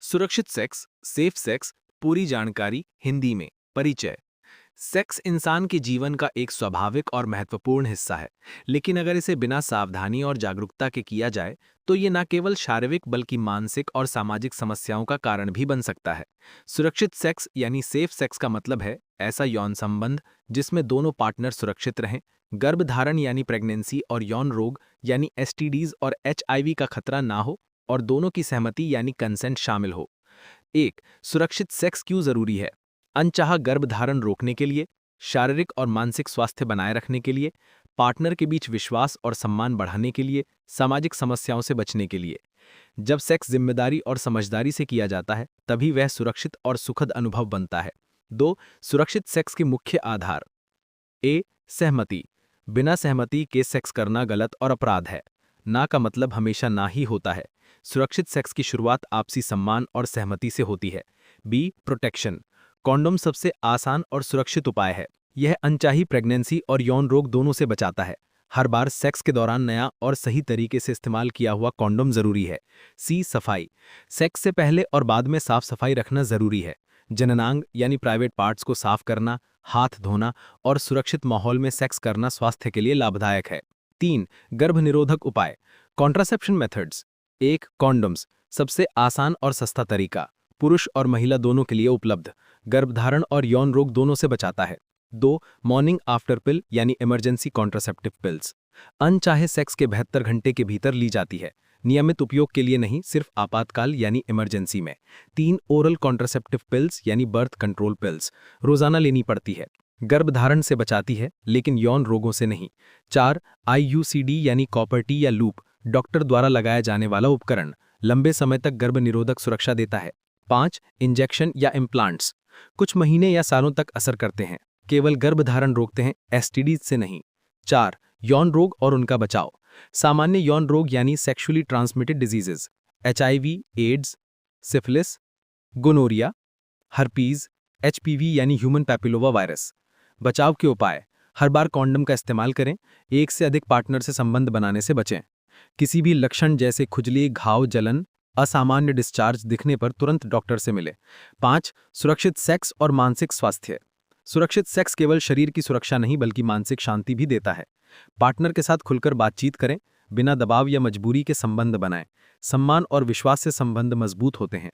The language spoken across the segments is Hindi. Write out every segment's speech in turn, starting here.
सुरक्षित सेक्स, सेफ सेक्स, पूरी जानकारी हिंदी में। परिचय। सेक्स इंसान के जीवन का एक स्वाभाविक और महत्वपूर्ण हिस्सा है, लेकिन अगर इसे बिना सावधानी और जागरूकता के किया जाए तो ये न केवल शारीरिक बल्कि मानसिक और सामाजिक समस्याओं का कारण भी बन सकता है। सुरक्षित सेक्स यानी सेफ सेक्स का मतलब है ऐसा यौन संबंध जिसमें दोनों पार्टनर सुरक्षित रहें, गर्भधारण यानी प्रेगनेंसी और यौन रोग यानी एसटीडीज और एचआईवी का खतरा ना हो और दोनों की सहमति यानी कंसेंट शामिल हो। एक, सुरक्षित सेक्स क्यों जरूरी है? अनचाहा गर्भधारण रोकने के लिए, शारीरिक और मानसिक स्वास्थ्य बनाए रखने के लिए, पार्टनर के बीच विश्वास और सम्मान बढ़ाने के लिए, सामाजिक समस्याओं से बचने के लिए। जब सेक्स जिम्मेदारी और समझदारी से किया जाता है तभी वह सुरक्षित और सुखद अनुभव बनता है। दो, सुरक्षित सेक्स के मुख्य आधार। ए, सहमति। बिना सहमति के सेक्स करना गलत और अपराध है। ना का मतलब हमेशा ना ही होता है। सुरक्षित सेक्स की शुरुआत आपसी सम्मान और सहमति से होती है। B, protection. कॉन्डोम सबसे आसान और सुरक्षित उपाय है। यह अनचाही प्रेगनेंसी और यौन रोग दोनों से बचाता है। हर बार सेक्स के दौरान नया और सही तरीके से इस्तेमाल किया हुआ कॉन्डोम जरूरी है। सी, सफाई। सेक्स से पहले और बाद में साफ सफाई रखना जरूरी है। जननांग यानी प्राइवेट पार्ट्स को साफ करना, हाथ धोना और सुरक्षित माहौल में सेक्स करना स्वास्थ्य के लिए लाभदायक है। तीन, गर्भनिरोधक उपाय, कॉन्ट्रासेप्शन मेथड्स। एक, कॉन्डोम्स, सबसे आसान और सस्ता तरीका, पुरुष और महिला दोनों के लिए उपलब्ध, गर्भधारण और यौन रोग दोनों से बचाता है। दो, मॉर्निंग आफ्टर पिल यानी इमरजेंसी कॉन्ट्रासेप्टिव पिल्स, अनचाहे सेक्स के 72 घंटे के भीतर ली जाती है, नियमित उपयोग के लिए नहीं, सिर्फ आपातकाल यानी इमरजेंसी में। तीन, ओरल कॉन्ट्रासेप्टिव पिल्स यानी बर्थ कंट्रोल पिल्स, रोजाना लेनी पड़ती है, गर्भधारण से बचाती है लेकिन यौन रोगों से नहीं। चार, आईयूसीडी यानी कॉपर टी या लूप, डॉक्टर द्वारा लगाया जाने वाला उपकरण, लंबे समय तक गर्भनिरोधक सुरक्षा देता है। पाँच, इंजेक्शन या इम्प्लांट्स, कुछ महीने या सालों तक असर करते हैं, केवल गर्भधारण रोकते हैं, एसटीडीज से नहीं। चार, यौन रोग और उनका बचाव, सामान्य यौन रोग यानी sexually transmitted diseases, HIV, AIDS, syphilis, gonorrhoea, herpes, HPV यानी ह्यूमन पैपिलोमा वायरस। बचाव के उपाय, हर बार कॉन्डम का इस्तेमाल करें, एक से अधिक पार्टनर से संबंध बनाने से बचें। किसी भी लक्षण जैसे खुजली, घाव, जलन, असामान्य डिस्चार्ज दिखने पर तुरंत डॉक्टर से मिले। पाँच, सुरक्षित सेक्स और मानसिक स्वास्थ्य, सुरक्षित सेक्स केवल शरीर की सुरक्षा नहीं बल्कि मानसिक शांति भी देता है। पार्टनर के साथ खुलकर बातचीत करें, बिना दबाव या मजबूरी के संबंध बनाएं, सम्मान और विश्वास से संबंध मजबूत होते हैं।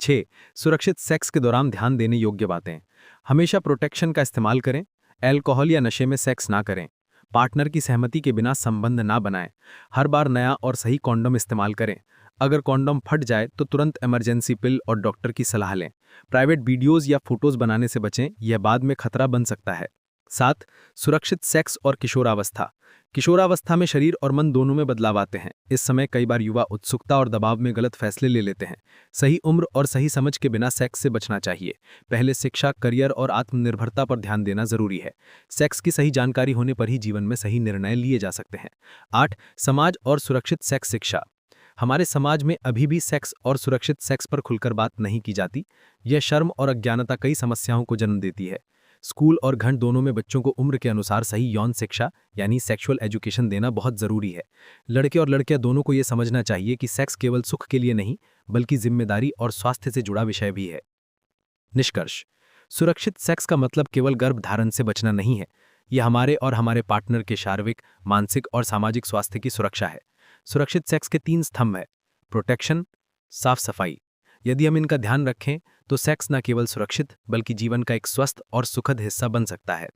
6, सुरक्षित सेक्स के दौरान ध्यान देने योग्य बातें, हमेशा प्रोटेक्शन का इस्तेमाल करें, अल्कोहल या नशे में सेक्स ना करें, पार्टनर की सहमति के बिना संबंध ना बनाएं, हर बार नया और सही कॉन्डोम इस्तेमाल करें, अगर कॉन्डोम फट जाए तो तुरंत इमरजेंसी पिल और डॉक्टर की सलाह लें, प्राइवेट वीडियोज या फोटोज बनाने से बचें, यह बाद में खतरा बन सकता है। 7, सुरक्षित सेक्स और किशोरावस्था, किशोरावस्था में शरीर और मन दोनों में बदलाव आते हैं। इस समय कई बार युवा उत्सुकता और दबाव में गलत फैसले ले लेते हैं। सही उम्र और सही समझ के बिना सेक्स से बचना चाहिए। पहले शिक्षा, करियर और आत्मनिर्भरता पर ध्यान देना जरूरी है। सेक्स की सही जानकारी होने पर ही जीवन में सही निर्णय लिए जा सकते हैं। 8, समाज और सुरक्षित सेक्स शिक्षा, हमारे समाज में अभी भी सेक्स और सुरक्षित सेक्स पर खुलकर बात नहीं की जाती। यह शर्म और अज्ञानता कई समस्याओं को जन्म देती है। स्कूल और घर दोनों में बच्चों को उम्र के अनुसार सही यौन शिक्षा यानी सेक्सुअल एजुकेशन देना बहुत जरूरी है। लड़के और लड़कियां दोनों को यह समझना चाहिए कि सेक्स केवल सुख के लिए नहीं बल्कि जिम्मेदारी और स्वास्थ्य से जुड़ा विषय भी है। निष्कर्ष, सुरक्षित सेक्स का मतलब केवल गर्भधारण से बचना नहीं है, यह हमारे और हमारे पार्टनर के शारीरिक, मानसिक और सामाजिक स्वास्थ्य की सुरक्षा है। सुरक्षित सेक्स के 3 स्तंभ हैं: प्रोटेक्शन, साफ सफाई। यदि हम इनका ध्यान रखें तो सेक्स न केवल सुरक्षित बल्कि जीवन का एक स्वस्थ और सुखद हिस्सा बन सकता है।